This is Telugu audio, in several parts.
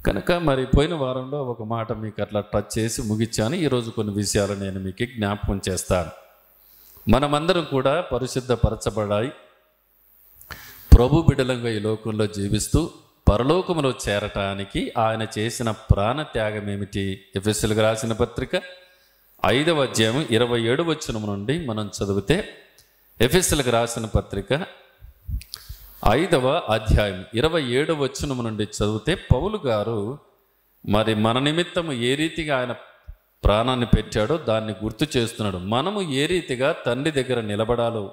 కనుక మరి పోయిన వారంలో ఒక మాట మీకు అట్లా టచ్ చేసి ముగించాను. ఈరోజు కొన్ని విషయాలు నేను మీకు జ్ఞాపకం చేస్తాను. మనమందరం కూడా పరిశుద్ధపరచబడాయి ప్రభు బిడ్డలంగా ఈ లోకంలో జీవిస్తూ పరలోకములో చేరటానికి ఆయన చేసిన ప్రాణత్యాగం ఏమిటి? ఎఫెసీయులకు రాసిన పత్రిక 5వ అధ్యాయం 27వ వచనం నుండి మనం చదివితే, ఎఫెసీయులకు రాసిన పత్రిక 5వ అధ్యాయం 27వ వచనం నుండి చదివితే పౌలు గారు మరి మన నిమిత్తము ఏ రీతిగా ఆయన ప్రాణాన్ని పెట్టాడో దాన్ని గుర్తు చేస్తున్నాడు. మనము ఏ రీతిగా తండ్రి దగ్గర నిలబడాలో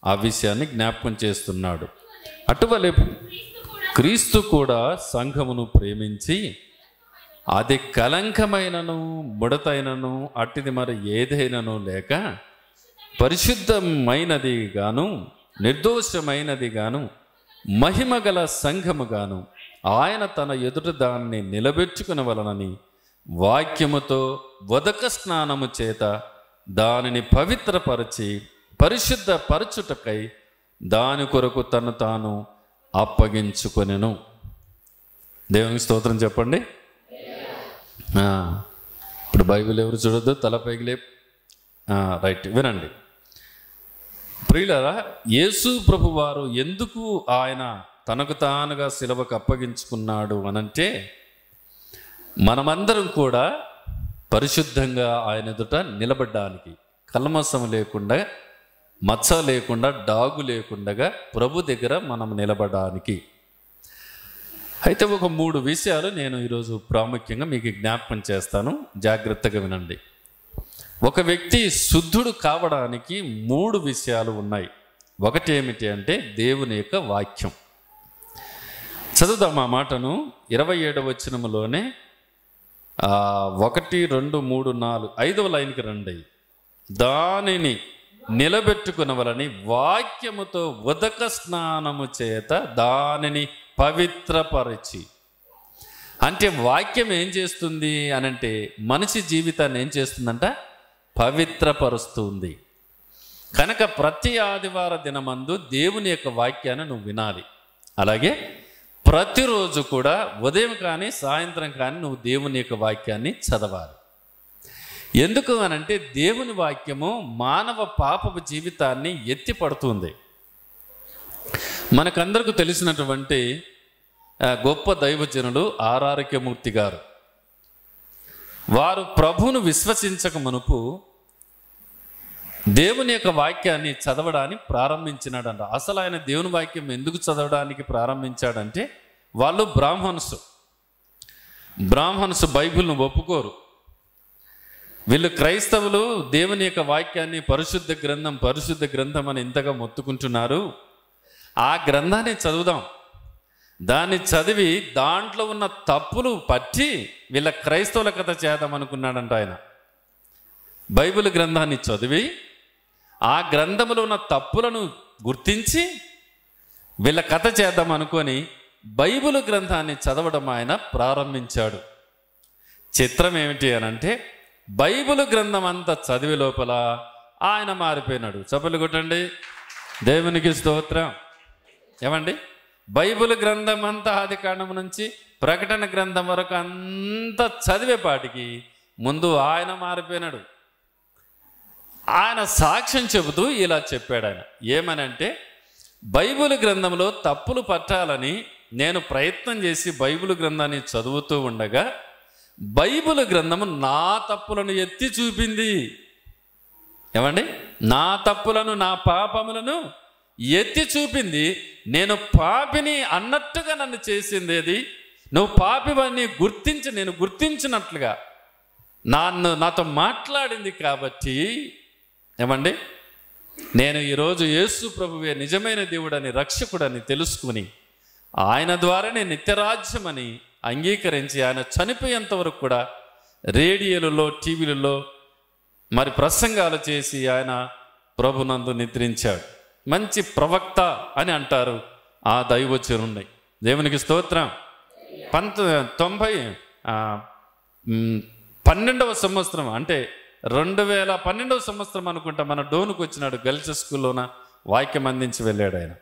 ఆ విషయాన్ని జ్ఞాపకం చేస్తున్నాడు. అటువలే క్రీస్తు కూడా సంఘమును ప్రేమించి అది కలంకమైనను ముడతైనను అట్టిది మరి ఏదైనను లేక పరిశుద్ధమైనది గాను నిర్దోషమైనది గాను మహిమగల సంఘము గాను ఆయన తన ఎదుట దానిని నిలబెట్టుకునవలనని వాక్యముతో ఉదక స్నానము చేత దానిని పవిత్రపరచి పరిశుద్ధపరచుటకై దాని కొరకు తను తాను అప్పగించుకొనెను. దేవునికి స్తోత్రం చెప్పండి. ఇప్పుడు బైబిల్ ఎవరు చూడొద్దు, తలపైకి లేపు. రైట్, వినండి ప్రియులారా. యేసు ప్రభు వారు ఎందుకు ఆయన తనకు తానుగా సిలువకు అప్పగించుకున్నాడు అనంటే, మనమందరం కూడా పరిశుద్ధంగా ఆయన ఎదుట నిలబడ్డానికి, కల్మషం లేకుండా, మచ్చ లేకుండా, డాగు లేకుండా ప్రభు దగ్గర మనం నిలబడడానికి. అయితే ఒక 3 విషయాలు నేను ఈరోజు ప్రాముఖ్యంగా మీకు జ్ఞాపకం చేస్తాను, జాగ్రత్తగా వినండి. ఒక వ్యక్తి శుద్ధుడు కావడానికి 3 విషయాలు ఉన్నాయి. ఒకటి ఏమిటి అంటే దేవుని యొక్క వాక్యం. చదువుదాం ఆ మాటను. 27వ వచనములోనే 1, 2, 3, 4, 5వ లైన్కి రండి. దానిని నిలబెట్టుకునవలని వాక్యముతో ఉదక స్నానము చేత దానిని పవిత్రపరిచి. అంటే వాక్యం ఏం చేస్తుంది అనంటే మనిషి జీవితాన్ని ఏం చేస్తుందంట? పవిత్రపరుస్తుంది. కనుక ప్రతి ఆదివార దినమందు దేవుని యొక్క వాక్యాన్ని నువ్వు వినాలి. అలాగే ప్రతిరోజు కూడా ఉదయం కానీ సాయంత్రం కానీ నువ్వు దేవుని యొక్క వాక్యాన్ని చదవాలి. ఎందుకు అనంటే దేవుని వాక్యము మానవ పాపపు జీవితాన్ని ఎత్తి పడుతుంది. మనకందరికీ తెలిసినటువంటి గొప్ప దైవజనుడు ఆర్ఆర్కేమూర్తి గారు, వారు ప్రభువును విశ్వసించక మునుపు దేవుని యొక్క వాక్యాన్ని చదవడానికి ప్రారంభించినాడంట. అసలు ఆయన దేవుని వాక్యం ఎందుకు చదవడానికి ప్రారంభించాడంటే, వాళ్ళు బ్రాహ్మణ్స్ బైబిల్ను ఒప్పుకోరు. వీళ్ళు క్రైస్తవులు దేవుని యొక్క వాక్యాన్ని పరిశుద్ధ గ్రంథం అని ఇంతగా మొత్తుకుంటున్నారు. ఆ గ్రంథాన్ని చదువుదాం, దాన్ని చదివి దాంట్లో ఉన్న తప్పులు పట్టి వీళ్ళ క్రైస్తవుల కథ చేద్దాం అనుకున్నాడంట ఆయన. బైబిల్ గ్రంథాన్ని చదివి ఆ గ్రంథంలో ఉన్న తప్పులను గుర్తించి వీళ్ళ కథ చేద్దాం అనుకొని బైబిల్ గ్రంథాన్ని చదవడం ఆయన ప్రారంభించాడు. చిత్రం ఏమిటి అనంటే, బైబిల్ గ్రంథం అంతా చదివే లోపల ఆయన మారిపోయినాడు. చప్పలు కొట్టండి, దేవునికి స్తోత్రం. ఏమండి, బైబిల్ గ్రంథం అంతా ఆదికాండం నుంచి ప్రకటన గ్రంథం వరకు అంతా చదివేపాటికి ముందు ఆయన మారిపోయినాడు. ఆయన సాక్ష్యం చెబుతూ ఇలా చెప్పాడు. ఆయన ఏమనంటే, బైబిల్ గ్రంథంలో తప్పులు పట్టాలని నేను ప్రయత్నం చేసి బైబిల్ గ్రంథాన్ని చదువుతూ ఉండగా బైబిల్ గ్రంథము నా తప్పులను ఎత్తి చూపింది. ఏమండి, నా తప్పులను, నా పాపములను ఎత్తి చూపింది. నేను పాపిని అన్నట్టుగా నన్ను చేసింది అది. నువ్వు పాపివన్నీ గుర్తించి, నేను గుర్తించినట్లుగా నాతో మాట్లాడింది. కాబట్టి ఏమండి, నేను ఈరోజు యేసు ప్రభువే నిజమైన దేవుడని, రక్షకుడని తెలుసుకుని ఆయన ద్వారానే నిత్యరాజ్యమని అంగీకరించి ఆయన చనిపోయేంత వరకు కూడా రేడియోలలో, టీవీలలో మరి ప్రసంగాలు చేసి ఆయన ప్రభునందు నిద్రించాడు. మంచి ప్రవక్త అని అంటారు ఆ దైవజనుడిని. దేవునికి స్తోత్రం. 12వ సంవత్సరం అంటే 2012వ సంవత్సరం అనుకుంటా మన డోనుకు వచ్చినాడు. గర్ల్స్ స్కూల్లోన వాక్యం అందించి వెళ్ళాడు ఆయన.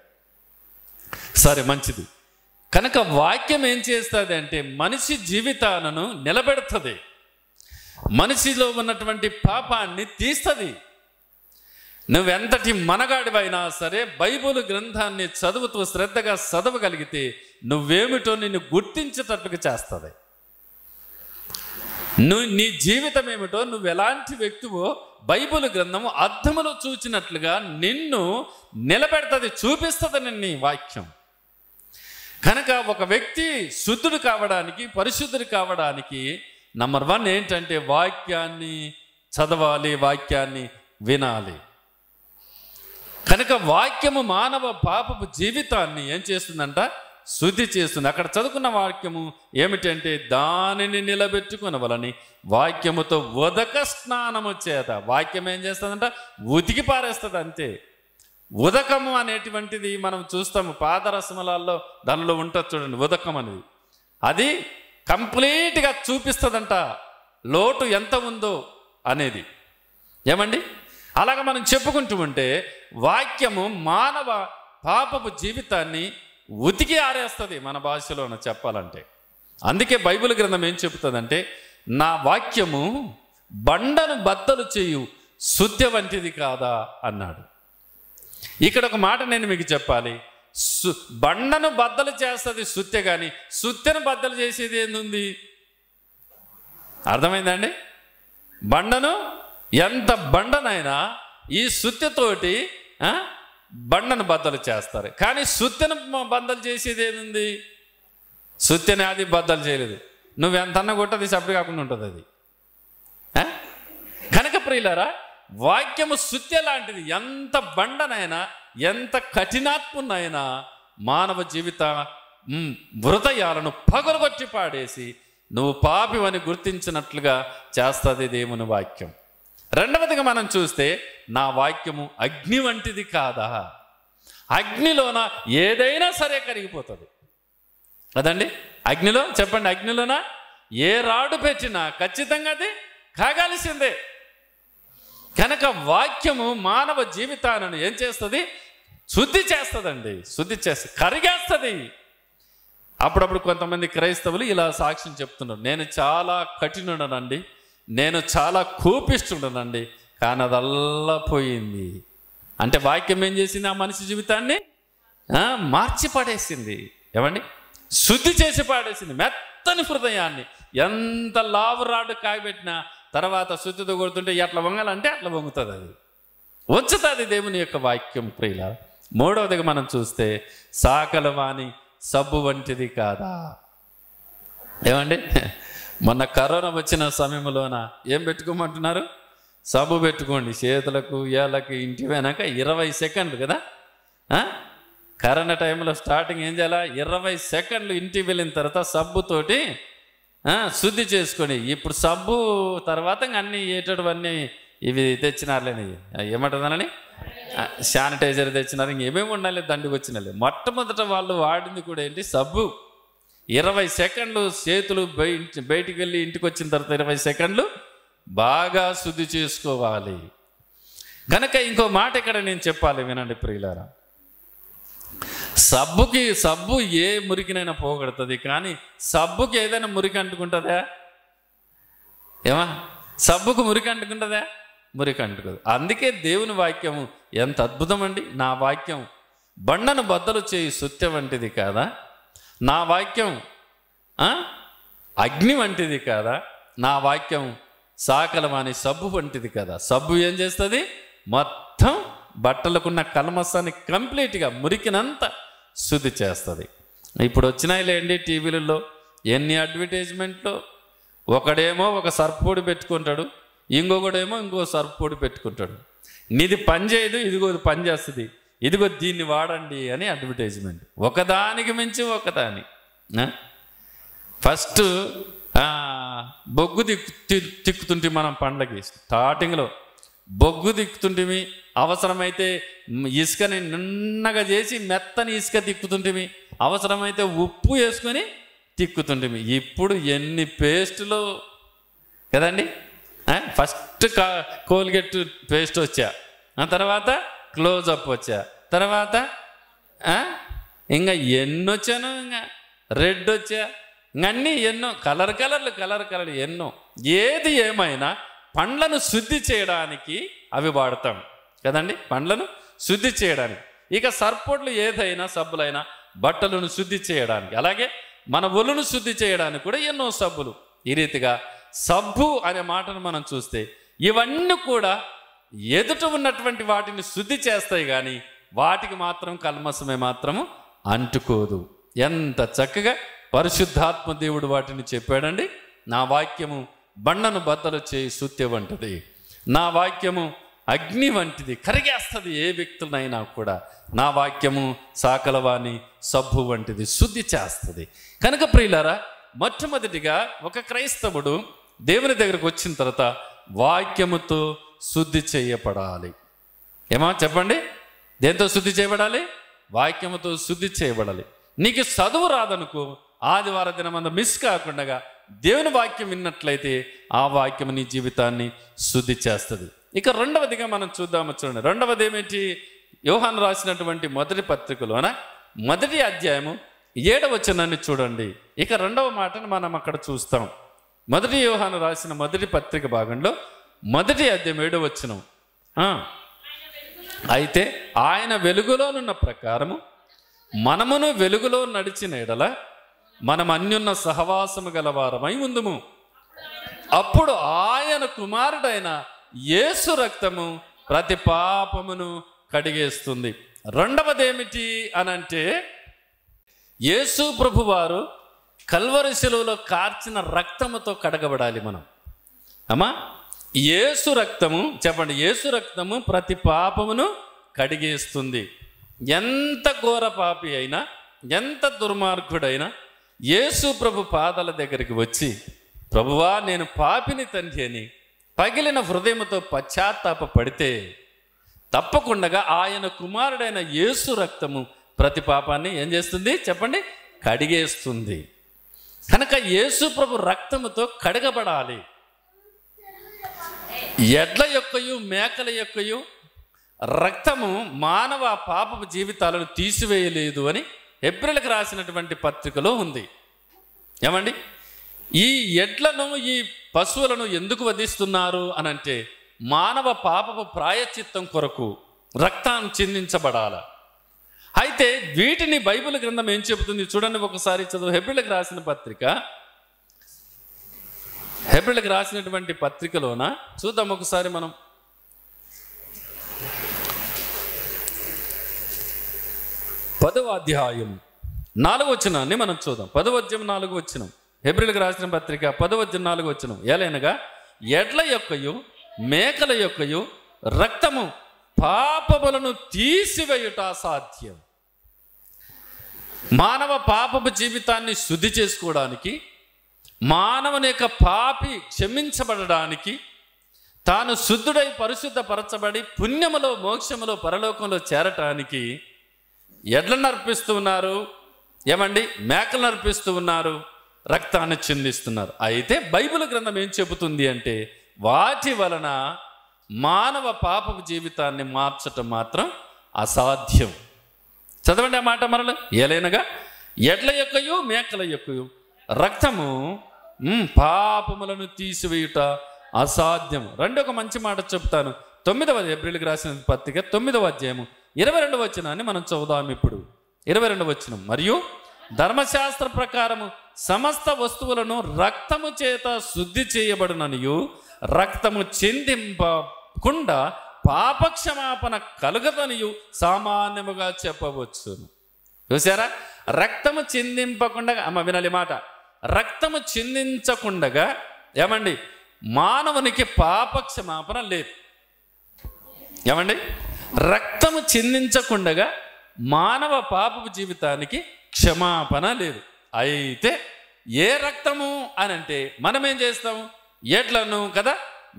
సరే, మంచిది. కనుక వాక్యం ఏం చేస్తుంది అంటే మనిషి జీవితాలను నిలబెడుతుంది, మనిషిలో ఉన్నటువంటి పాపాన్ని తీస్తుంది. నువ్వెంతటి మనగాడివైనా సరే బైబిల్ గ్రంథాన్ని చదువుతూ శ్రద్ధగా చదవగలిగితే నువ్వేమిటో నిన్ను గుర్తించేటట్టుగా చేస్తుంది. నీ జీవితం ఏమిటో, నువ్వు ఎలాంటి వ్యక్తివో బైబిల్ గ్రంథము అర్థములో చూచినట్లుగా నిన్ను నిలబెడుతుంది, చూపిస్తుంది నిన్ను వాక్యం. కనుక ఒక వ్యక్తి శుద్ధుడు కావడానికి, పరిశుద్ధుడు కావడానికి నంబర్ 1 ఏంటంటే వాక్యాన్ని చదవాలి, వాక్యాన్ని వినాలి. కనుక వాక్యము మానవ పాపపు జీవితాన్ని ఏం చేస్తుందంట? శుద్ధి చేస్తుంది. అక్కడ చదువుకున్న వాక్యము ఏమిటంటే దానిని నిలబెట్టుకునవలని వాక్యముతో ఉదక స్నానము చేత. వాక్యం ఏం చేస్తుందంట? ఉతికి పారేస్తుంది అంతే. ఉదకము అనేటువంటిది మనం చూస్తాము పాదరసములలో, దానిలో ఉంటుంది చూడండి ఉదకం అనేది. అది కంప్లీట్గా చూపిస్తుందంట లోటు ఎంత ఉందో అనేది. ఏమండి? అలాగ మనం చెప్పుకుంటూ ఉంటే వాక్యము మానవ పాపపు జీవితాన్ని ఉతికి ఆరేస్తుంది మన భాషలోన చెప్పాలంటే. అందుకే బైబిల్ గ్రంథం ఏం చెబుతుందంటే నా వాక్యము బండను బద్దలు చేయు శుద్ధ వంటిది కాదా అన్నాడు. ఇక్కడ ఒక మాట నేను మీకు చెప్పాలి. బండను బద్దలు చేస్తుంది సుత్తె, కానీ సుత్తెను బద్దలు చేసేది ఏంది? అర్థమైందండి? బండను ఎంత బండనైనా ఈ సుత్తెతోటి బండను బద్దలు చేస్తారు, కానీ సుత్తెను బద్దలు చేసేది ఏముంది? సుత్తెని అది బద్దలు చేయలేదు. నువ్వెంతన్నా కొట్టది సపరేట్ కాకుండా ఉంటుంది అది. కనుక ప్రియులారా, వాక్యము సుత్తె లాంటిది. ఎంత బండనైనా, ఎంత కఠినాత్మునైనా మానవ జీవిత హృదయాలను పగలగొట్టి పాడేసి నువ్వు పాపివని గుర్తించినట్లుగా చేస్తుంది దేవుని వాక్యం. రెండవదిగా మనం చూస్తే నా వాక్యము అగ్ని వంటిది కాదా? అగ్నిలోన ఏదైనా సరే కరిగిపోతుంది కదండి. అగ్నిలో చెప్పండి, అగ్నిలోన ఏ రాడు పెట్టినా ఖచ్చితంగా అది కాగాల్సిందే. కనుక వాక్యము మానవ జీవితాలను ఏం చేస్తుంది? శుద్ధి చేస్తుందండి. శుద్ధి చేస్తుంది, కరిగేస్తుంది. అప్పుడప్పుడు కొంతమంది క్రైస్తవులు ఇలా సాక్ష్యం చెప్తున్నారు, నేను చాలా కఠినుడనండి, నేను చాలా కోపిష్ఠుడనండి, కానీ అదల్లా పోయింది. అంటే వాక్యం ఏం చేసింది? ఆ మనిషి జీవితాన్ని మార్చి పడేసింది. ఏమండి? శుద్ధి చేసి పాడేసింది. మెత్తని హృదయాన్ని ఎంత లావు రాడు కాయబెట్టినా తర్వాత శుద్ధితో కొడుతుంటే ఎట్లా వంగాలంటే అట్లా వంగుతుంది, అది వచ్చుతుంది దేవుని యొక్క వాక్యం. ప్రియుల మూడవదిగా మనం చూస్తే సాకలవాణి సబ్బు వంటిది కాదా? ఏమండి? మొన్న కరోనా వచ్చిన సమయంలోన ఏం పెట్టుకోమంటున్నారు? సబ్బు పెట్టుకోండి చేతులకు, ఏళ్ళకి, ఇంటి వెనక 20 సెకండ్లు కదా. కరోనా టైంలో స్టార్టింగ్ ఏం చేయాలా? 20 సెకండ్లు ఇంటికి వెళ్ళిన తర్వాత సబ్బుతోటి శుద్ధి చేసుకొని. ఇప్పుడు సబ్బు తర్వాత అన్నీ ఏటవన్నీ ఇవి తెచ్చినారులేని, ఏమంటుందని శానిటైజర్ తెచ్చినారు, ఇంకేమేమి ఉండాలి దండికి వచ్చినాలి. మొట్టమొదట వాళ్ళు వాడింది కూడా ఏంటి? సబ్బు. 20 సెకండ్లు చేతులు బయటికి వెళ్ళి ఇంటికి వచ్చిన తర్వాత 20 సెకండ్లు బాగా శుద్ధి చేసుకోవాలి. కనుక ఇంకో మాట ఇక్కడ నేను చెప్పాలి, వినండి ప్రియులారా. సబ్బు ఏ మురికినైనా పోగొడుతుంది, కానీ సబ్బుకి ఏదైనా మురికి అంటుకుంటుందా? ఏమా? సబ్బుకు మురికి అంటుకుంటుందా? మురికి అంటుకోదు. అందుకే దేవుని వాక్యము ఎంత అద్భుతం అండి. నా వాక్యం బండను బద్దలు చేయి సుత్య వంటిది కాదా? నా వాక్యం అగ్ని వంటిది కాదా? నా వాక్యం సాకలవాణి సబ్బు వంటిది కదా. సబ్బు ఏం చేస్తుంది? మొత్తం బట్టలకున్న కల్మసాన్ని కంప్లీట్గా మురికినంత శుద్ధి చేస్తుంది. ఇప్పుడు వచ్చినాయిలేండి టీవీలలో ఎన్ని అడ్వర్టైజ్మెంట్లు. ఒకడేమో ఒక సర్ఫ్ పెట్టుకుంటాడు, ఇంకొకడేమో ఇంకో సర్ఫ్ పెట్టుకుంటాడు. నీది పని చేయదు, ఇదిగో ఇది పని చేస్తుంది, ఇదిగో దీన్ని వాడండి అని అడ్వర్టైజ్మెంట్. ఒకదానికి మించి ఒకదాని. ఫస్ట్ బొగ్గు తిక్కుతుంటే మనం పండ్లకి స్టార్టింగ్లో బొగ్గు తిక్కుతుంటిమి, అవసరమైతే ఇసుకని నిన్నగా చేసి మెత్తని ఇసుక తిక్కుతుంటిమి, అవసరమైతే ఉప్పు వేసుకొని తిక్కుతుంటిమి. ఇప్పుడు ఎన్ని పేస్టులు కదండి. ఫస్ట్ కోల్గేట్ పేస్ట్ వచ్చా, ఆ తర్వాత క్లోజప్ వచ్చా, తర్వాత ఇంకా ఎన్ని వచ్చాను, ఇంకా రెడ్ వచ్చా, అన్నీ ఎన్నో కలర్లు ఎన్నో. ఏది ఏమైనా పండ్లను శుద్ధి చేయడానికి అవి వాడతాం కదండి, పండ్లను శుద్ధి చేయడానికి. ఇక సర్పోట్లు ఏదైనా సబ్బులైనా బట్టలను శుద్ధి చేయడానికి, అలాగే మన ఒళ్ళును శుద్ధి చేయడానికి కూడా ఎన్నో సబ్బులు. ఈ రీతిగా సబ్బు అనే మాటను మనం చూస్తే ఇవన్నీ కూడా ఎదుట ఉన్నటువంటి వాటిని శుద్ధి చేస్తాయి, కానీ వాటికి మాత్రం కల్మసమే మాత్రము అంటుకోదు. ఎంత చక్కగా పరిశుద్ధాత్మ దేవుడు వాటిని చెప్పాడండి. నా వాక్యము బండను బద్దలు చేయి సుత్తె వంటిది, నా వాక్యము అగ్ని వంటిది, కరిగేస్తుంది ఏ వ్యక్తులైనా కూడా. నా వాక్యము సాకలవాణి సబ్బు వంటిది, శుద్ధి చేస్తుంది. కనుక ప్రియులారా, మొట్టమొదటిగా ఒక క్రైస్తవుడు దేవుని దగ్గరకు వచ్చిన తర్వాత వాక్యముతో శుద్ధి చేయబడాలి. ఏమా చెప్పండి, దేంతో శుద్ధి చేయబడాలి? వాక్యముతో శుద్ధి చేయబడాలి. నీకు చదువు రాదనుకో, ఆదివారం దినమందు మిస్ కాకుండా దేవుని వాక్యం విన్నట్లయితే ఆ వాక్యం నీ జీవితాన్ని శుద్ధి చేస్తుంది. ఇక రెండవదిగా మనం చూద్దాము. చూడండి, రెండవది ఏమిటి? యోహాను రాసినటువంటి మొదటి పత్రికలోన మొదటి అధ్యాయము 7వ వచనాన్ని చూడండి. ఇక రెండవ మాటను మనం అక్కడ చూస్తాం. మొదటి యోహాను రాసిన మొదటి పత్రిక భాగంలో మొదటి అధ్యాయం 7వ వచనం. అయితే ఆయన వెలుగులోనున్న ప్రకారము మనమును వెలుగులో నడిచిన ఎడల మనం అన్యున్న సహవాసము గలవారమై ఉందుము. అప్పుడు ఆయన కుమారుడైన యేసు రక్తము ప్రతి పాపమును కడిగేస్తుంది. రెండవదేమిటి అనంటే, యేసు ప్రభువారు కల్వరి శిలువలో కార్చిన రక్తముతో కడగబడాలి మనం. అమ్మా, యేసు రక్తము, చెప్పండి, యేసు రక్తము ప్రతి పాపమును కడిగేస్తుంది. ఎంత ఘోర పాపి అయినా, ఎంత దుర్మార్గుడైనా యేసు ప్రభు పాదాల దగ్గరికి వచ్చి, ప్రభువా నేను పాపిని తండ్రి అని పగిలిన హృదయముతో పశ్చాత్తాప పడితే తప్పకుండా ఆయన కుమారుడైన యేసు రక్తము ప్రతి పాపాన్ని ఏం చేస్తుంది చెప్పండి? కడిగేస్తుంది. కనుక యేసు ప్రభు రక్తముతో కడగబడాలి. ఎడ్ల యొక్కయు మేకల యొక్కయు రక్తము మానవ పాపపు జీవితాలను తీసివేయలేదు అని హెబ్రీయులకు రాసినటువంటి పత్రికలో ఉంది. ఏమండి, ఈ ఎడ్లను ఈ పశువులను ఎందుకు వధిస్తున్నారు అనంటే మానవ పాపపు ప్రాయశ్చిత్తం కొరకు రక్తాన్ని చిందించబడాల. అయితే వీటిని బైబిల్ గ్రంథం ఏం చెబుతుంది చూడండి, ఒకసారి చదువు. హెబ్రీయులకు రాసిన పత్రిక, హెబ్రీయులకు రాసినటువంటి పత్రికలోన చూద్దాం ఒకసారి మనం. పదవ అధ్యాయం 4వ వచనాన్ని మనం చూద్దాం. 10వ అధ్యాయం 4వ వచనం, హెబ్రీయులకు రాసిన పత్రిక 10వ అధ్యాయం 4వ వచనం. ఏలైనగా ఎడ్ల యొక్కయు మేకల యొక్కయు రక్తము పాపములను తీసివేయుట అసాధ్యం. మానవ పాపపు జీవితాన్ని శుద్ధి చేసుకోవడానికి, మానవుని యొక్క పాపి క్షమించబడడానికి, తాను శుద్ధుడై పరిశుద్ధపరచబడి పుణ్యములో మోక్షములో పరలోకంలో చేరటానికి ఎడ్లను అర్పిస్తూ ఉన్నారు. ఏమండి, మేకలను అర్పిస్తూ ఉన్నారు, రక్తాన్ని చిందిస్తున్నారు. అయితే బైబిల్ గ్రంథం ఏం చెబుతుంది అంటే వాటి వలన మానవ పాపపు జీవితాన్ని మార్చటం మాత్రం అసాధ్యం. చదవండి ఆ మాట మరల. ఏలైనగా ఎడ్ల యొక్కయు మేకల యొక్కయు రక్తము పాపములను తీసివేయుట అసాధ్యం. ఒక మంచి మాట చెప్తాను. 9వ హెబ్రీయులకు రాసిన పత్రిక 9వ అధ్యాయము 22వ వచనాన్ని మనం చదువుదాం ఇప్పుడు. 22వ వచనం, మరియు ధర్మశాస్త్ర ప్రకారము సమస్త వస్తువులను రక్తము చేత శుద్ధి చేయబడుననియు రక్తము చిందింపకుండా పాపక్షమాపణ కలుగదనియు సామాన్యముగా చెప్పవచ్చును. చూసారా, రక్తము చిందింపకుండా, అమ్మ వినాలి మాట, రక్తము చిందించకుండగా ఏమండి మానవునికి పాపక్షమాపణ లేదు. ఏమండి, రక్తము చిందించకుండగా మానవ పాపపు జీవితానికి క్షమాపణ లేదు. అయితే ఏ రక్తము అని అంటే మనం ఏం చేస్తాము? ఎడ్లను కదా,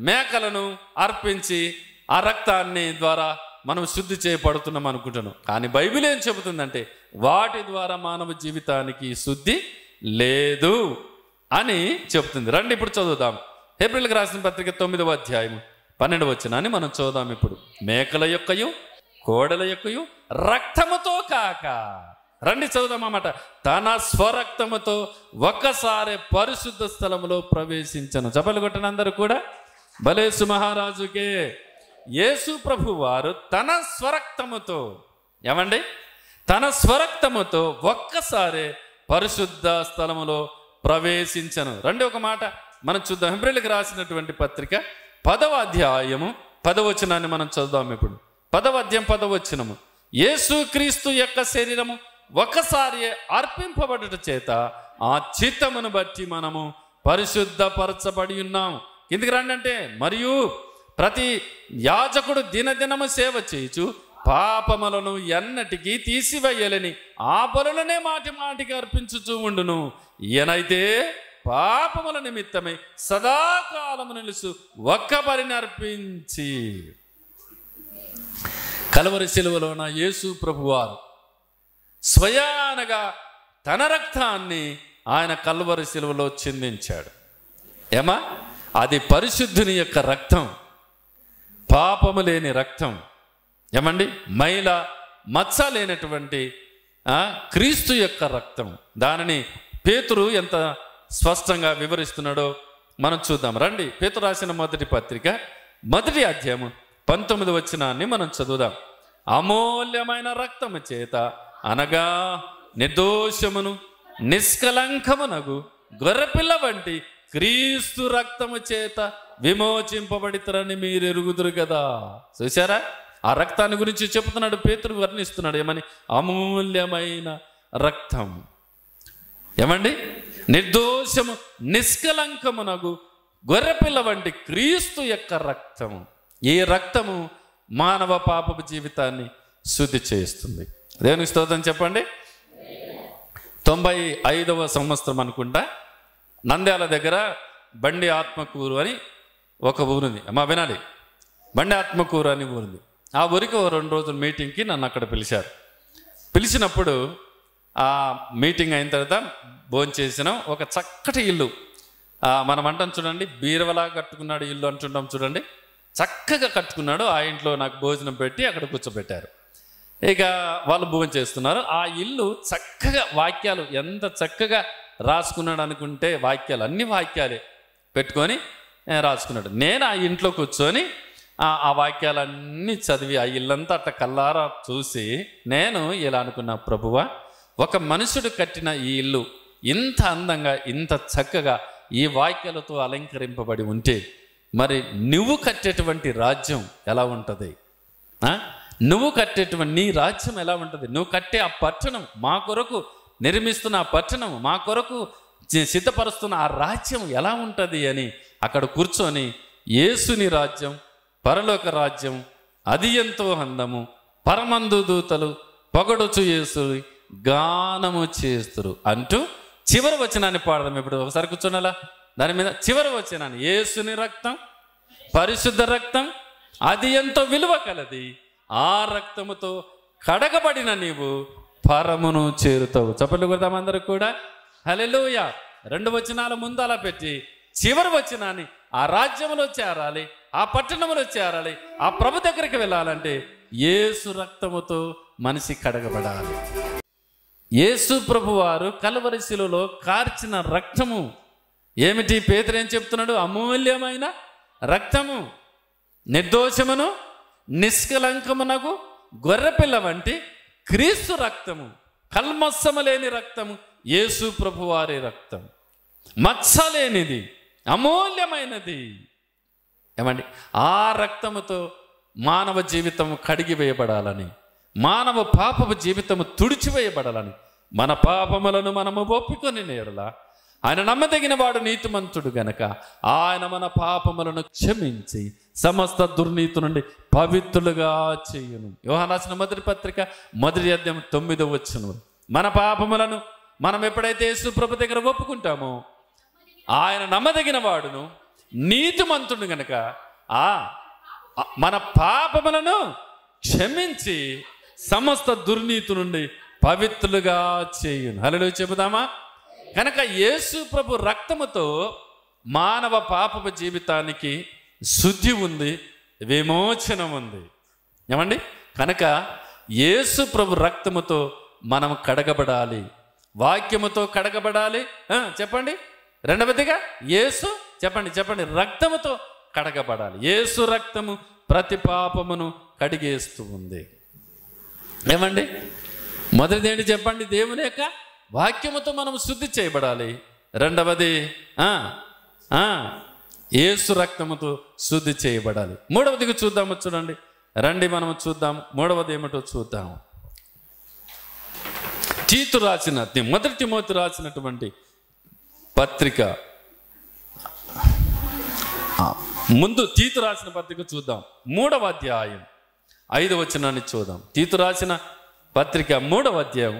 మేకలను అర్పించి ఆ రక్తాన్ని ద్వారా మనం శుద్ధి చేయబడుతున్నాం అనుకుంటున్నాం. కానీ బైబిల్ ఏం చెబుతుందంటే వాటి ద్వారా మానవ జీవితానికి శుద్ధి లేదు అని చెబుతుంది. రండి ఇప్పుడు చదువుదాం. హెబ్రీయులకు రాసిన పత్రిక 9వ అధ్యాయం 12వ వచనాన్ని మనం చదువుదాం ఇప్పుడు. మేకల యొక్కయు కోడల యొక్కయు రక్తముతో కాక రండి చదువుదామన్నమాట. తన స్వరక్తముతో ఒక్కసారి పరిశుద్ధ స్థలములో ప్రవేశించను. చప్పలు కొట్టిన అందరూ కూడా బలేసు మహారాజుకే. యేసు ప్రభు వారు తన స్వరక్తముతో, ఏమండి, తన స్వరక్తముతో ఒక్కసారి పరిశుద్ధ స్థలములో ప్రవేశించను. రండి ఒక మాట మనం చూద్దాం. హెబ్రీయులకు రాసినటువంటి పత్రిక 10వ అధ్యాయము 10వ వచనాన్ని మనం చదువుదాం. ఇప్పుడు 10వ అధ్యాయం 10వ వచనము. యేసుక్రీస్తు యొక్క శరీరము ఒకసారి అర్పింపబడుట చేత ఆ చిత్తమును బట్టి మనము పరిశుద్ధపరచబడి ఉన్నాము. ఎందుకు రండి అంటే, మరియు ప్రతి యాజకుడు దినదినము సేవ చేయుచు పాపములను ఎన్నటికీ తీసివేయలేని ఆ బలులనే మాటి మాటికి అర్పించుచూ ఉండును. ఈయనైతే పాపముల నిమిత్తమై సదాకాలము నిలుసు ఒక్క బలిని అర్పించి. కలువరి శిలువలోన యేసు ప్రభువారు స్వయానగా తన రక్తాన్ని ఆయన కలువరి శిలువలో చిందించాడు. ఏమా, అది పరిశుద్ధుని యొక్క రక్తం, పాపము లేని రక్తం. ఏమండి, మైల మచ్చ లేనటువంటి క్రీస్తు యొక్క రక్తం. దానిని పేతురు ఎంత స్పష్టంగా వివరిస్తున్నాడో మనం చూద్దాం. రండి, పేతురు రాసిన మొదటి పత్రిక 1వ అధ్యాయము 19వ వచనాన్ని మనం చదువుదాం. అమూల్యమైన రక్తము చేత అనగా నిర్దోషమును నిష్కలంకమునగు గొర్రెపిల్ల వంటి క్రీస్తు రక్తము చేత విమోచింపబడితరని మీరు ఎరుగుదురు కదా. చూసారా, ఆ రక్తాన్ని గురించి చెప్తున్నాడు పేతురు, వర్ణిస్తున్నాడు. ఏమని? అమూల్యమైన రక్తం. ఏమండి? నిర్దోషము నిష్కలంకమునగు గొర్రెపిల్ల వంటి క్రీస్తు యొక్క రక్తము. ఈ రక్తము మానవ పాపపు జీవితాన్ని శుద్ధి చేస్తుంది. దేవునికి స్తోత్రం చెప్పండి. 95వ సంవత్సరం అనుకుంటా, నంద్యాల దగ్గర బండి ఆత్మకూరు అని ఒక ఊరుంది. అమ్మా వినాలి, బండి ఆత్మకూరు అని ఊరుంది. ఆ ఊరికి 2 రోజుల మీటింగ్కి నన్ను అక్కడ పిలిచారు. పిలిచినప్పుడు ఆ మీటింగ్ అయిన తర్వాత భోంచేసినాం. ఒక చక్కటి ఇల్లు, మనం అంటాం చూడండి, బీరువలా కట్టుకున్నాడు ఇల్లు అంటుంటాం చూడండి, చక్కగా కట్టుకున్నాడు. ఆ ఇంట్లో నాకు భోజనం పెట్టి అక్కడ కూర్చోబెట్టారు. ఇక వాళ్ళు భోజనం చేస్తున్నారు. ఆ ఇల్లు చక్కగా వాక్యాలు ఎంత చక్కగా రాసుకున్నాడు అనుకుంటే, వాక్యాలు అన్ని వాక్యాలే పెట్టుకొని రాసుకున్నాడు. నేను ఆ ఇంట్లో కూర్చొని ఆ వాక్యాలన్నీ చదివి ఆ ఇల్లంతా అట్ట కల్లారా చూసి నేను ఇలా అనుకున్నా, ప్రభువా, ఒక మనుషుడు కట్టిన ఈ ఇల్లు ఇంత అందంగా ఇంత చక్కగా ఈ వాక్యాలతో అలంకరింపబడి ఉంటే మరి నువ్వు కట్టేటువంటి రాజ్యం ఎలా ఉంటుంది? నువ్వు కట్టేటువంటి నీ రాజ్యం ఎలా ఉంటుంది? నువ్వు కట్టే ఆ పట్టణం, మా కొరకు నిర్మిస్తున్న ఆ పట్టణం, మా కొరకు సిద్ధపరుస్తున్న ఆ రాజ్యం ఎలా ఉంటుంది అని అక్కడ కూర్చొని, యేసుని రాజ్యం పరలోక రాజ్యం అది ఎంతో అందము, పరమందు దూతలు పొగడుచు యేసు గానము చేస్తురు అంటూ చివరి వచనాన్ని పాడదాం. ఇప్పుడు ఒకసారి కూర్చోనలా దాని మీద చివరి వచనాన్ని, యేసుని రక్తం పరిశుద్ధ రక్తం అది ఎంతో విలువ కలది, ఆ రక్తముతో కడగబడిన నీవు పరమును చేరుతావు. చప్పట్లు కొడదాం అందరూ కూడా. హల్లెలూయా. 2 వచనాల ముందు అలా పెట్టి చివరి వచనాన్ని, ఆ రాజ్యంలో చేరాలి, ఆ పట్టణంలో చేరాలి, ఆ ప్రభు దగ్గరికి వెళ్ళాలంటే యేసు రక్తముతో మనిషి కడగబడాలి. యేసు ప్రభు వారు కలువరి శిలువలో కార్చిన రక్తము ఏమిటి? పేతురు ఏం చెప్తున్నాడు? అమూల్యమైన రక్తము, నిర్దోషమును నిష్కలంకమునగు గొర్రెపిల్ల వంటి క్రీస్తు రక్తము, కల్మస్సము లేని రక్తము యేసు ప్రభు వారి రక్తం, మచ్చలేనిది, అమూల్యమైనది. ఏమండి? ఆ రక్తముతో మానవ జీవితం కడిగివేయబడాలని, మానవ పాపపు జీవితము తుడిచివేయబడాలని, మన పాపములను మనము ఒప్పుకొని నేరలా ఆయన నమ్మదగిన వాడు నీతిమంతుడు గనక ఆయన మన పాపములను క్షమించి సమస్త దుర్నీతి నుండి పవిత్రులుగా చేయును. యోహాను రాసిన మొదటి పత్రిక 1వ అధ్యాయం 9వ వచనం. మన పాపములను మనం ఎప్పుడైతే యేసు ప్రభు దగ్గర ఒప్పుకుంటామో ఆయన నమ్మదగిన వాడును నీతిమంతుడు గనక మన పాపములను క్షమించి సమస్త దుర్నీతి నుండి పవిత్రులుగా చేయును. హల్లెలూయా చెబుదామా? కనుక యేసు ప్రభు రక్తముతో మానవ పాపపు జీవితానికి శుద్ధి ఉంది, విమోచనం ఉంది. ఏమండి? కనుక యేసు ప్రభు రక్తముతో మనం కడగబడాలి, వాక్యముతో కడగబడాలి. చెప్పండి. రెండవదిగా యేసు చెప్పండి రక్తముతో కడగబడాలి. యేసు రక్తము ప్రతి పాపమును కడిగేస్తూ ఉంది. ఏమండి? మొదటిది ఏంటి చెప్పండి? దేవుని యొక్క వాక్యముతో మనం శుద్ధి చేయబడాలి. రెండవది యేసు రక్తముతో శుద్ధి చేయబడాలి. మూడవదిగా చూద్దాము, చూడండి, రండి మనము చూద్దాం. మూడవది ఏమిటో చూద్దాము. మొదటి తిమోతి రాసినటువంటి పత్రిక, ముందు తీతు రాసిన పత్రిక చూద్దాం. 3వ అధ్యాయం 5వ వచనాన్ని చూద్దాం. తీతు రాసిన పత్రిక 3వ అధ్యాయం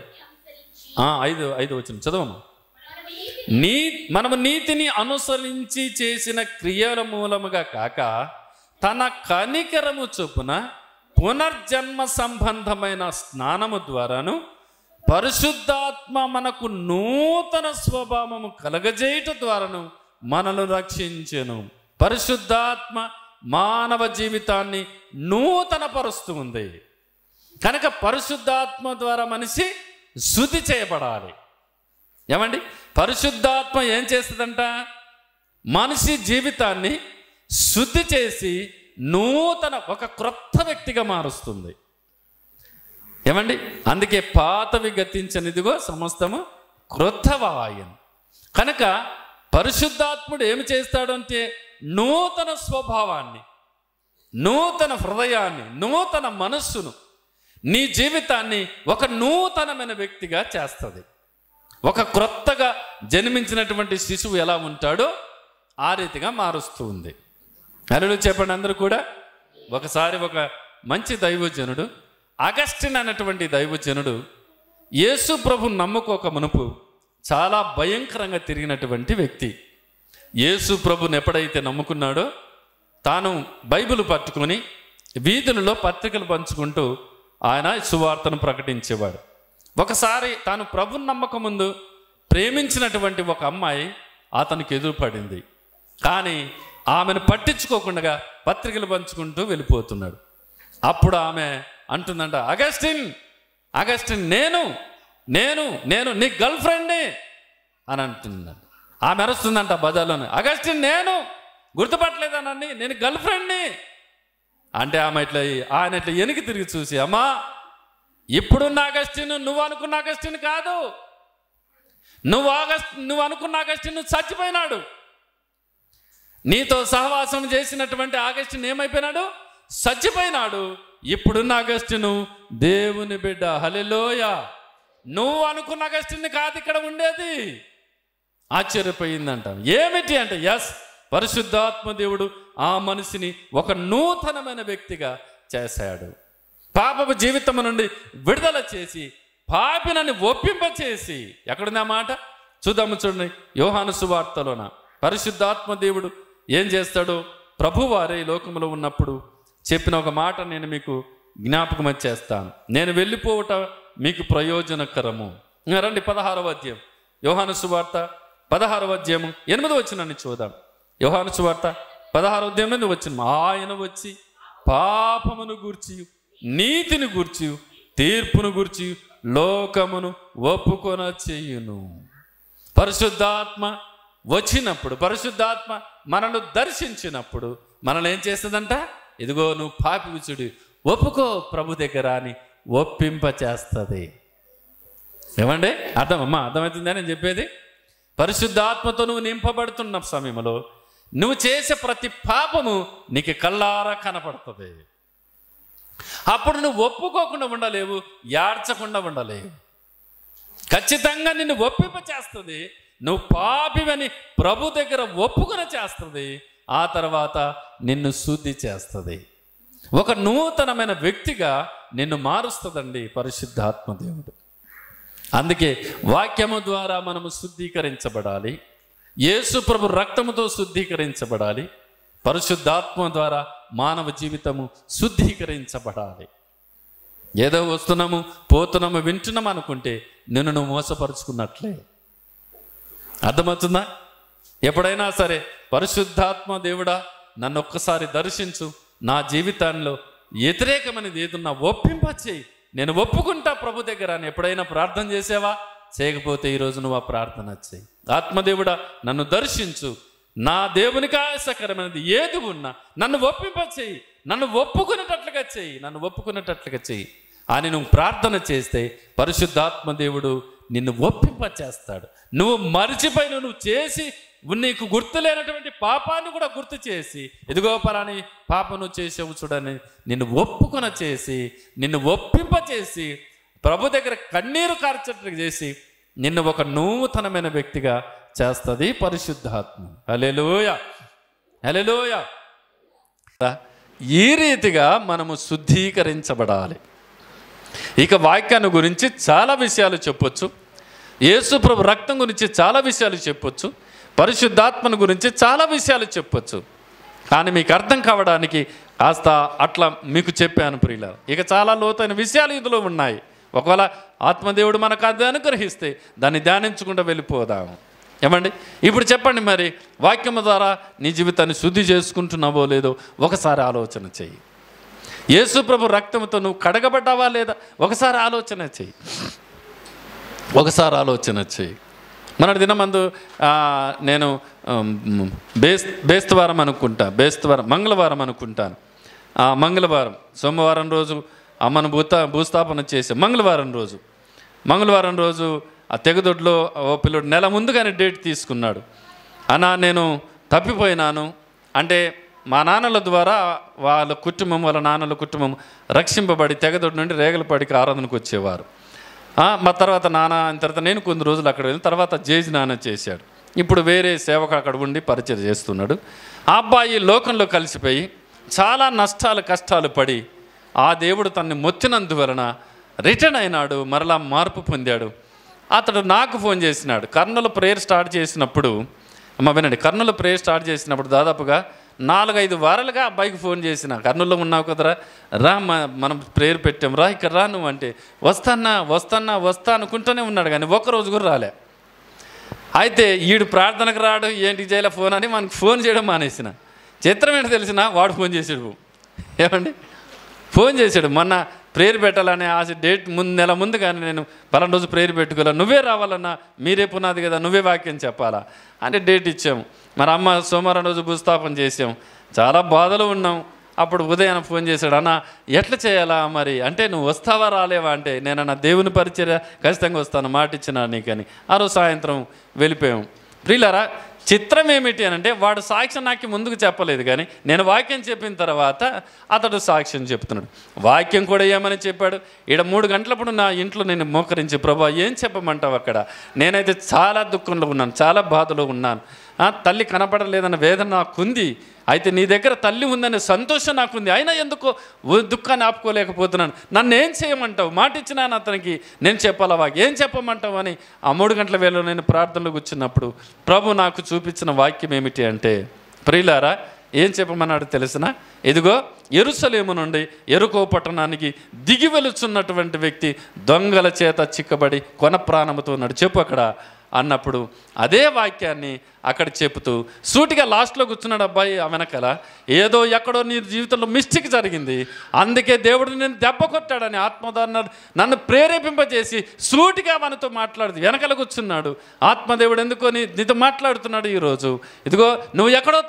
5వ వచనం చదవమ్మా. మనము నీతిని అనుసరించి చేసిన క్రియల మూలముగా కాక తన కనికరము చొప్పున పునర్జన్మ సంబంధమైన స్నానము ద్వారాను పరిశుద్ధాత్మ మనకు నూతన స్వభావము కలగజేయుట ద్వారాను మనను రక్షించెను. పరిశుద్ధాత్మ మానవ జీవితాన్ని నూతన పరుస్తూ ఉంది కనుక పరిశుద్ధాత్మ ద్వారా మనిషి శుద్ధి చేయబడాలి. ఏమండి? పరిశుద్ధాత్మ ఏం చేస్తుందంట? మనిషి జీవితాన్ని శుద్ధి చేసి నూతన ఒక క్రొత్త వ్యక్తిగా మారుస్తుంది. ఏమండి? అందుకే పాతవి గతించనిదిగో సమస్తము క్రొత్తవాయను. కనుక పరిశుద్ధాత్ముడు ఏమి చేస్తాడు అంటే నూతన స్వభావాన్ని, నూతన హృదయాన్ని, నూతన మనస్సును, నీ జీవితాన్ని ఒక నూతనమైన వ్యక్తిగా చేస్తుంది. ఒక క్రొత్తగా జన్మించినటువంటి శిశువు ఎలా ఉంటాడో ఆ రీతిగా మారుస్తూ ఉంది. హల్లెలూయా చెప్పండి అందరూ కూడా. ఒకసారి ఒక మంచి దైవజనుడు, అగస్టిన్ అన్నటువంటి దైవజనుడు, యేసు ప్రభు నమ్ముకోక మునుపు చాలా భయంకరంగా తిరిగినటువంటి వ్యక్తి. యేసు ప్రభుని ఎప్పుడైతే నమ్ముకున్నాడో తాను బైబిల్ పట్టుకొని వీధులలో పత్రికలు పంచుకుంటూ ఆయన సువార్తను ప్రకటించేవాడు. ఒకసారి తాను ప్రభుని నమ్మక ముందు ప్రేమించినటువంటి ఒక అమ్మాయి అతనికి ఎదురుపడింది. కానీ ఆమెను పట్టించుకోకుండా పత్రికలు పంచుకుంటూ వెళ్ళిపోతున్నాడు. అప్పుడు ఆమె అంటుందంట, అగస్టిన్ నేను నేను నేను నీ గర్ల్ ఫ్రెండ్ని అని అంటుందంట. ఆమె అరుస్తుందంట బజార్లోనే, అగస్టిన్ నేను గుర్తుపట్టలేదనండి, నేను గర్ల్ ఫ్రెండ్ని అంటే ఆయన ఇట్లా వెనక్కి తిరిగి చూసి, అమ్మా ఇప్పుడున్న అగస్టిన్ నువ్వు అనుకున్న అగస్టిన్ కాదు, నువ్వు అనుకున్న అగస్టిన్ చచ్చిపోయినాడు. నీతో సహవాసం చేసినటువంటి అగస్టిన్ ఏమైపోయినాడు? చచ్చిపోయినాడు. ఇప్పుడున్న అగస్టిన్ దేవుని బిడ్డ. హల్లెలూయా. నువ్వు అనుకున్న అగస్టిన్ కాదు ఇక్కడ ఉండేది. ఆశ్చర్యపోయిందంట. ఏమిటి అంటే పరిశుద్ధాత్మ దేవుడు ఆ మనిషిని ఒక నూతనమైన వ్యక్తిగా చేశాడు. పాపపు జీవితం నుండి విడుదల చేసి పాపినని ఒప్పింపచేసి, ఎక్కడుంది ఆ మాట? చూద్దాము, చూడండి. యోహాను సువార్తలోన పరిశుద్ధాత్మ దేవుడు ఏం చేస్తాడో ప్రభువారే లోకములో ఉన్నప్పుడు చెప్పిన ఒక మాట నేను మీకు జ్ఞాపకం చేస్తాను. నేను వెళ్ళిపోవట మీకు ప్రయోజనకరము. రండి 16వ అధ్యాయం యోహాను సువార్త 16వ అధ్యాయము 8వ వచనాన్ని చూద్దాం. యోహాను సువార్త 16వ అధ్యాయం 8వ వచనం. ఆయన వచ్చి పాపమును గూర్చి, నీతిని గూర్చి, తీర్పును గూర్చి లోకమును ఒప్పుకొన చేయును. పరిశుద్ధాత్మ వచ్చినప్పుడు, పరిశుద్ధాత్మ మనను దర్శించినప్పుడు మనల్ని ఏం చేస్తుందంట? ఇదిగో నువ్వు పాపి విచుడి, ఒప్పుకో ప్రభు దగ్గర అని ఒప్పింప చేస్తుంది. ఏమండి? అర్థమవుతుందా నేను చెప్పేది? పరిశుద్ధాత్మతో నువ్వు నింపబడుతున్న సమయంలో నువ్వు చేసే ప్రతి పాపము నీకు కళ్ళారా కనపడుతుంది. అప్పుడు నువ్వు ఒప్పుకోకుండా ఉండలేవు, యాడ్చకుండా ఉండలేవు. ఖచ్చితంగా నిన్ను ఒప్పింప చేస్తుంది. నువ్వు పాపివని ప్రభు దగ్గర ఒప్పుకొని చేస్తుంది. ఆ తర్వాత నిన్ను శుద్ధి చేస్తుంది. ఒక నూతనమైన వ్యక్తిగా నిన్ను మారుస్తుందండి పరిశుద్ధాత్మ దేవుడు. అందుకే వాక్యము ద్వారా మనము శుద్ధీకరించబడాలి. యేసు ప్రభు రక్తముతో శుద్ధీకరించబడాలి. పరిశుద్ధాత్మ ద్వారా మానవ జీవితము శుద్ధీకరించబడాలి. ఏదో వస్తున్నాము పోతున్నాము వింటున్నాము అనుకుంటే నిన్ను నువ్వు మోసపరుచుకున్నట్లే. అర్థమవుతుందా? ఎప్పుడైనా సరే పరిశుద్ధాత్మ దేవుడా నన్ను ఒక్కసారి దర్శించు, నా జీవితంలో వ్యతిరేకమైనది ఏదున్నా ఒప్పింపచేయి, నేను ఒప్పుకుంటా ప్రభు దగ్గర అని ఎప్పుడైనా ప్రార్థన చేసావా? చేయకపోతే ఈరోజు నువ్వు ఆ ప్రార్థన చేయి. ఆత్మదేవుడా నన్ను దర్శించు, నా దేవునికి ఆయాసకరమైనది ఏది ఉన్నా నన్ను ఒప్పింపచేయి, నన్ను ఒప్పుకునేటట్లుగా చేయి, నన్ను ఒప్పుకునేటట్లుగా చేయి అని నువ్వు ప్రార్థన చేస్తే పరిశుద్ధాత్మ దేవుడు నిన్ను ఒప్పింపచేస్తాడు. నువ్వు మరిచిపోయిన నువ్వు చేసి నీకు గుర్తు లేనటువంటి పాపాన్ని కూడా గుర్తు చేసి, ఇదిగో పలాని పాపం నువ్వు చేసావు చూడని నిన్ను ఒప్పుకొన చేసి, నిన్ను ఒప్పింపచేసి, ప్రభు దగ్గర కన్నీరు కార్చేట్లు చేసి నిన్ను ఒక నూతనమైన వ్యక్తిగా చేస్తుంది పరిశుద్ధాత్మ. హల్లెలూయా, హల్లెలూయా. ఈ రీతిగా మనము శుద్ధీకరించబడాలి. ఇక వాక్యాన్ని గురించి చాలా విషయాలు చెప్పొచ్చు, యేసు ప్రభు రక్తం గురించి చాలా విషయాలు చెప్పొచ్చు, పరిశుద్ధాత్మను గురించి చాలా విషయాలు చెప్పొచ్చు. కానీ మీకు అర్థం కావడానికి కాస్త అట్లా మీకు చెప్పాను ప్రియులారా. ఇక చాలా లోతైన విషయాలు ఇందులో ఉన్నాయి. ఒకవేళ ఆత్మదేవుడు మనకు అది అనుగ్రహిస్తే దాన్ని ధ్యానించుకుంటూ వెళ్ళిపోదాము. ఏమండి, ఇప్పుడు చెప్పండి, మరి వాక్యము ద్వారా నీ జీవితాన్ని శుద్ధి చేసుకుంటున్నావో లేదో ఒకసారి ఆలోచన చెయ్యి. యేసు ప్రభు రక్తంతో నువ్వు కడగబడ్డావా లేదా ఒకసారి ఆలోచన చెయ్యి, ఒకసారి ఆలోచన చెయ్యి. మొన్నటి దినమందు నేను బేస్తవారం మంగళవారం అనుకుంటాను. మంగళవారం, సోమవారం రోజు అమ్మను భూస్థాపన చేసే మంగళవారం రోజు ఆ తెగదొడ్లో ఓ పిల్లడు నెల ముందుగానే డేట్ తీసుకున్నాడు. అన్నా నేను తప్పిపోయినాను అంటే మా నాన్నల ద్వారా వాళ్ళ కుటుంబం, వాళ్ళ నాన్నల కుటుంబం రక్షింపబడి తెగదొడ్డు నుండి రేగలపాడికి ఆరాధనకు వచ్చేవారు. మా తర్వాత తర్వాత నేను కొన్ని రోజులు అక్కడ వెళ్ళిన తర్వాత జేజి నాన్న చేశాడు. ఇప్పుడు వేరే సేవకు అక్కడ ఉండి పరిచయం చేస్తున్నాడు. ఆ అబ్బాయి లోకంలో కలిసిపోయి చాలా కష్టాలు పడి ఆ దేవుడు తనని మొత్తినందువలన రిటర్న్ అయినాడు, మరలా మార్పు పొందాడు. అతడు నాకు ఫోన్ చేసినాడు. కర్నూలు ప్రేయర్ స్టార్ట్ చేసినప్పుడు, కర్నూలు ప్రేయర్ స్టార్ట్ చేసినప్పుడు దాదాపుగా 4-5 వారాలుగా అబ్బాయికి ఫోన్ చేసిన, కర్నూలులో ఉన్నావు కదరా, రా మనం ప్రేయర్ పెట్టాం, రా ఇక్కడ రా నువ్వు అంటే, వస్తా అనుకుంటూనే ఉన్నాడు. కానీ ఒక్కరోజు కూడా రాలే. అయితే ఈడు ప్రార్థనకు రాడు, ఏంటి చేయాలి ఫోన్ అని మనకు ఫోన్ చేయడం మానేసిన. చిత్రం ఏంటో తెలిసిన, వాడు ఫోన్ చేసాడు. ఏమండి, ఫోన్ చేశాడు. మొన్న ప్రేయర్ పెట్టాలని ఆశ డేట్ నెల ముందు కానీ నేను పలానా రోజు ప్రేయర్ పెట్టుకోలే, నువ్వే రావాలన్నా, మీరే పునాది కదా, నువ్వే వాక్యం చెప్పాలా అంటే డేట్ ఇచ్చాము. మరి అమ్మ సోమవారం రోజు భూస్థాపన చేసాం, చాలా బాధలో ఉన్నాం. అప్పుడు ఉదయం ఫోన్ చేశాడు, అన్న ఎట్లా చేయాలా మరి అంటే, నువ్వు వస్తావా రాలేవా అంటే, నేనన్నా దేవుని పరిచర్య ఖచ్చితంగా వస్తాను, మాట ఇచ్చినా నీకని. ఆ రోజు సాయంత్రం వెళ్ళిపోయాం. ప్రియులారా, చిత్రం ఏమిటి అని అంటే, వాడు సాక్ష్యం నాకు ముందుకు చెప్పలేదు, కానీ నేను వాక్యం చెప్పిన తర్వాత అతడు సాక్ష్యం చెప్తున్నాడు. వాక్యం కూడా ఏమని చెప్పాడు, ఈడ 3 గంటలప్పుడు నా ఇంట్లో నేను మోకరించి, ప్రభా ఏం చెప్పమంటావు అక్కడ, నేనైతే చాలా దుఃఖంలో ఉన్నాను, చాలా బాధలో ఉన్నాను, తల్లి కనపడలేదన్న వేదన నాకుంది, అయితే నీ దగ్గర తల్లి ఉందనే సంతోషం నాకుంది, అయినా ఎందుకో దుఃఖాన్ని ఆపుకోలేకపోతున్నాను, నన్ను ఏం చేయమంటావు, మాట ఇచ్చినాను అతనికి, నేను చెప్పాలా ఏం చెప్పమంటావు అని ఆ 3 గంటల వేళలో నేను ప్రార్థనలో కూర్చున్నప్పుడు ప్రభు నాకు చూపించిన వాక్యం ఏమిటి అంటే, ప్రియులారా ఏం చెప్పమన్నాడు తెలిసిన, ఇదిగో యెరూషలేము నుండి యెరికో పట్టణానికి దిగి వెలుచున్నటువంటి వ్యక్తి దొంగల చేత చిక్కబడి కొన ప్రాణముతో ఉన్నాడు, చెప్పు అక్కడ అన్నప్పుడు అదే వాక్యాన్ని అక్కడ చెబుతూ సూటిగా లాస్ట్లో కూర్చున్నాడు అబ్బాయి. ఆ వెనకాల ఏదో ఎక్కడో నీ జీవితంలో మిస్టేక్ జరిగింది, అందుకే దేవుడు నేను దెబ్బ కొట్టాడని ఆత్మదాన్ని నన్ను ప్రేరేపింపజేసి సూటిగా మనతో మాట్లాడుతూ వెనకాల కూర్చున్నాడు. ఆత్మదేవుడు ఎందుకో నీతో మాట్లాడుతున్నాడు ఈరోజు. ఇదిగో నువ్వు ఎక్కడో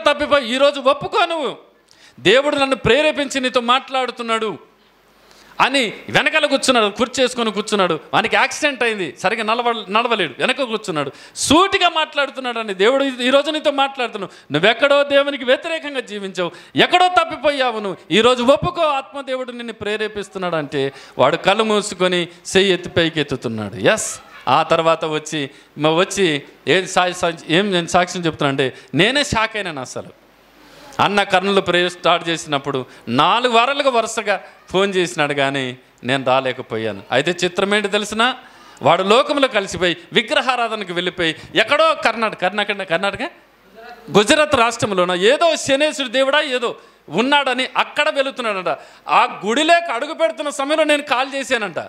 తప్పిపోయి ఈరోజు ఒప్పుకో, నువ్వు దేవుడు నన్ను ప్రేరేపించి నీతో మాట్లాడుతున్నాడు అని వెనకాల కూర్చున్నాడు. కుర్చీ చేసుకొని కూర్చున్నాడు. వానికి యాక్సిడెంట్ అయింది, సరిగ్గా నడవలేడు, వెనక కూర్చున్నాడు. సూటిగా మాట్లాడుతున్నాడు అని దేవుడు ఈరోజు నీతో మాట్లాడుతున్నావు. నువ్వెక్కడో దేవునికి వ్యతిరేకంగా జీవించావు, ఎక్కడో తప్పిపోయావు, నువ్వు ఈరోజు ఒప్పుకో, ఆత్మదేవుడు నిన్ను ప్రేరేపిస్తున్నాడు అంటే వాడు కళ్ళు మూసుకొని చెయ్యి ఎత్తి పైకి ఎత్తుతున్నాడు. ఎస్, ఆ తర్వాత వచ్చి ఏం నేను సాక్ష్యం చెప్తున్నా అంటే, నేనే షాక్ అయినాను అసలు. అన్న కర్నూలు ప్రేయర్ స్టార్ట్ చేసినప్పుడు 4 వారాలుగా వరుసగా ఫోన్ చేసినాడు, కానీ నేను రాలేకపోయాను. అయితే చిత్రం ఏంటి తెలిసిన, వాడు లోకంలో కలిసిపోయి విగ్రహారాధనకు వెళ్ళిపోయి ఎక్కడో కర్ణాటక గుజరాత్ రాష్ట్రంలోన ఏదో శనేశ్వరి దేవుడా ఏదో ఉన్నాడని అక్కడ వెళుతున్నాడంట. ఆ గుడిలోకి అడుగు పెడుతున్న సమయంలో నేను కాల్ చేశానంట.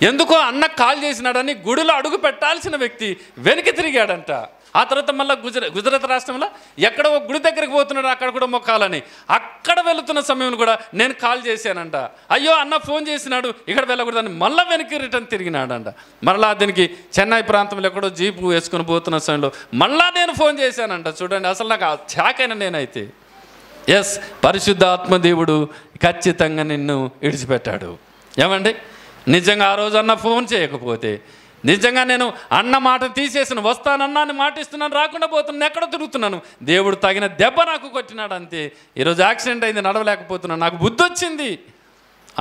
ఎందుకో అన్న కాల్ చేసినాడని గుడిలో అడుగు పెట్టాల్సిన వ్యక్తి వెనక్కి తిరిగాడంట. ఆ తర్వాత మళ్ళీ గుజరాత్ రాష్ట్రంలో ఎక్కడో ఒక గుడి దగ్గరికి పోతున్నాడు, అక్కడ కూడా మొక్కాలని. అక్కడ వెళుతున్న సమయంలో కూడా నేను కాల్ చేశానంట. అయ్యో అన్న ఫోన్ చేసినాడు, ఇక్కడ వెళ్ళకూడదని మళ్ళీ వెనక్కి రిటర్న్ తిరిగినాడంట. మళ్ళీ దీనికి చెన్నై ప్రాంతంలో ఎక్కడో జీపు వేసుకొని పోతున్న సమయంలో మళ్ళీ నేను ఫోన్ చేశానంట. చూడండి, అసలు నాకు షాక్ అయినా నేనైతే. ఎస్, పరిశుద్ధ ఆత్మదేవుడు ఖచ్చితంగా నిన్ను విడిచిపెట్టాడు. ఏమండి, నిజంగా ఆ రోజు అన్న ఫోన్ చేయకపోతే, నిజంగా నేను అన్న మాట తీసేసిన, వస్తానన్నా అని మాట ఇస్తున్నాను, రాకుండా పోతున్నాను, ఎక్కడ తిరుగుతున్నాను, దేవుడు తగిన దెబ్బ నాకు కొట్టినాడు అంతే. ఈరోజు యాక్సిడెంట్ అయింది, నడవలేకపోతున్నాను, నాకు బుద్ధి వచ్చింది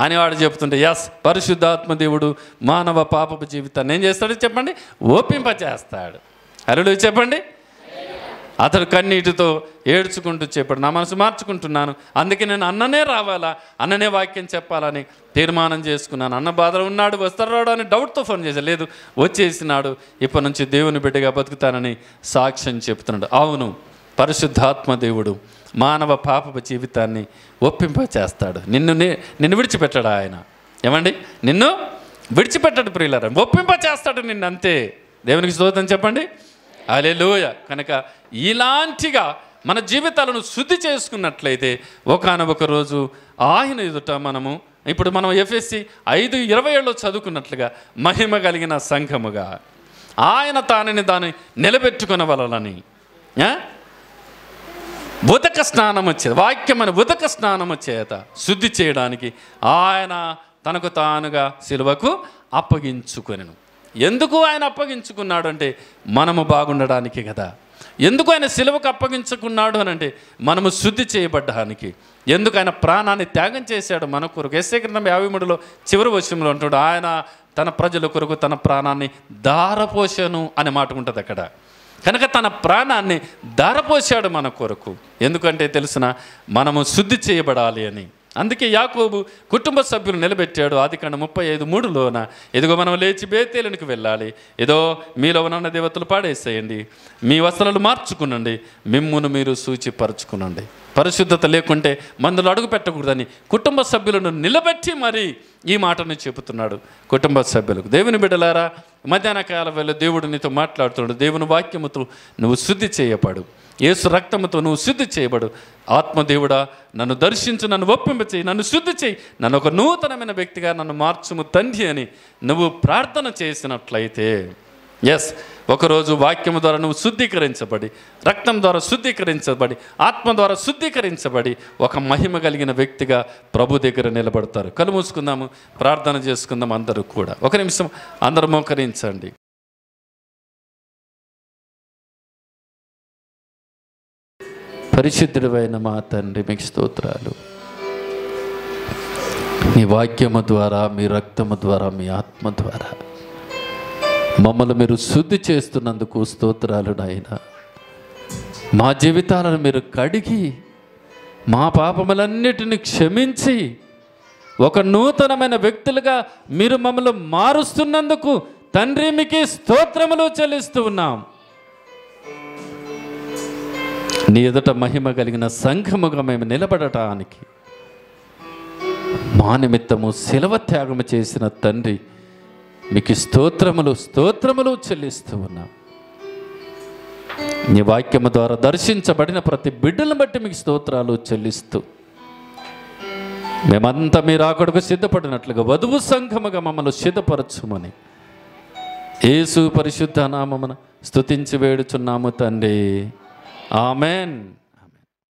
అని వాడు చెప్తుంటే, ఎస్, పరిశుద్ధాత్మ దేవుడు మానవ పాపపు జీవితాన్ని ఏం చేస్తాడు చెప్పండి? ఒప్పింపచేస్తాడు. హల్లెలూయా చెప్పండి. అతడు కన్నీటితో ఏడ్చుకుంటూ చెప్పాడు, నా మనసు మార్చుకుంటున్నాను, అందుకే నేను అన్ననే రావాలా, అన్ననే వాక్యం చెప్పాలని తీర్మానం చేసుకున్నాను. అన్న బాధలో ఉన్నాడు, వస్తాడు రాడు అని డౌట్తో ఫోన్ చేశాను. లేదు, వచ్చేసినాడు, ఇప్పటి నుంచి దేవుని బిడ్డగా బతుకుతానని సాక్ష్యం చెప్తున్నాడు. అవును, పరిశుద్ధాత్మ దేవుడు మానవ పాపపు జీవితాన్ని ఒప్పింపచేస్తాడు. నిన్ను విడిచిపెట్టాడు ఆయన. ఏమండి, నిన్ను విడిచిపెట్టాడు ప్రియులారా, ఒప్పింపచేస్తాడు నిన్ను అంతే. దేవునికి స్తోత్రం చెప్పండి. హల్లెలూయ. కనుక ఇలాంటిగా మన జీవితాలను శుద్ధి చేసుకున్నట్లయితే ఒకానొక రోజు ఆయన ఎదుట మనము, ఇప్పుడు మనం ఎఫెసీ 5:27 చదువుకున్నట్లుగా మహిమ కలిగిన సంఘముగా ఆయన దాన్ని నిలబెట్టుకునవలనని ఉదక స్నానము చేత, వాక్యమైన ఉదక స్నానము చేత శుద్ధి చేయడానికి ఆయన తనకు తానుగా సిలువకు అప్పగించుకొనెను. ఎందుకు ఆయన అప్పగించుకున్నాడు అంటే మనము బాగుండడానికి కదా. ఎందుకు ఆయన సిలువకు అప్పగించుకున్నాడు అని అంటే మనము శుద్ధి చేయబడ్డానికి. ఎందుకు ఆయన ప్రాణాన్ని త్యాగం చేశాడు మన కొరకు. యెషయా గ్రంథం 53 చివరి వచనంలో అంటాడు, ఆయన తన ప్రజల కొరకు తన ప్రాణాన్ని ధారపోసాను అనే మాట ఉంటుంది అక్కడ. కనుక తన ప్రాణాన్ని ధారపోసాడు మన కొరకు. ఎందుకంటే తెలుసిన మనము శుద్ధి చేయబడాలి అని. అందుకే యాకోబు కుటుంబ సభ్యులు నిలబెట్టాడు. ఆదికాండం 35:3 ఎదుగో మనం లేచి బేతేలునికి వెళ్ళాలి, ఏదో మీలో ఉన్న దేవతలు పాడేసేయండి, మీ వస్త్రాలు మార్చుకునండి, మిమ్మును మీరు సూచిపరచుకునండి. పరిశుద్ధత లేకుంటే మందులు అడుగు పెట్టకూడదని కుటుంబ సభ్యులను నిలబెట్టి మరి ఈ మాటను చెబుతున్నాడు కుటుంబ సభ్యులకు. దేవుని బిడ్డలారా, మధ్యాహ్న కాలం వేళ దేవుడు నీతో మాట్లాడుతున్నాడు. దేవుని వాక్యముతో నువ్వు శుద్ధి చేయబడు, యేసు రక్తముతో నువ్వు శుద్ధి చేయబడు. ఆత్మదేవుడా, నన్ను దర్శించు, నన్ను ఒప్పింపచేయి, నన్ను శుద్ధి చేయి, నన్ను ఒక నూతనమైన వ్యక్తిగా నన్ను మార్చుము తండ్రి అని నువ్వు ప్రార్థన చేసినట్లయితే, ఎస్, ఒకరోజు వాక్యము ద్వారా నువ్వు శుద్ధీకరించబడి, రక్తం ద్వారా శుద్ధీకరించబడి, ఆత్మ ద్వారా శుద్ధీకరించబడి ఒక మహిమ కలిగిన వ్యక్తిగా ప్రభు దగ్గర నిలబడతారు. కళ్ళు మూసుకుందాము, ప్రార్థన చేసుకుందాం. అందరూ కూడా ఒక నిమిషం అందరూ మోకరించండి. పరిశుద్ధుడైన మా తండ్రి, మీకు స్తోత్రాలు. మీ వాక్యము ద్వారా, మీ రక్తము ద్వారా, మీ ఆత్మ ద్వారా మమ్మల్ని మీరు శుద్ధి చేస్తున్నందుకు స్తోత్రాలు నాయన. మా జీవితాలను మీరు కడిగి మా పాపములన్నిటిని క్షమించి ఒక నూతనమైన వ్యక్తులుగా మీరు మమ్మల్ని మారుస్తున్నందుకు తండ్రి మీకే స్తోత్రములు చెల్లిస్తూ ఉన్నాం. నీ ఎదుట మహిమ కలిగిన సంఘముగా మేము నిలబడటానికి మా నిమిత్తము శిలువ త్యాగము చేసిన తండ్రి మీకు స్తోత్రములు చెల్లిస్తూ ఉన్నాం. నీ వాక్యము ద్వారా దర్శించబడిన ప్రతి బిడ్డలను బట్టి మీకు స్తోత్రాలు చెల్లిస్తూ మేమంతా మీరు ఆకడకు సిద్ధపడినట్లుగా వధువు సంఘముగా మమ్మల్ని సిద్ధపరచుమని యేసు పరిశుద్ధ నామమున స్తుతించి వేడుచున్నాము తండ్రి. ఆమెన్.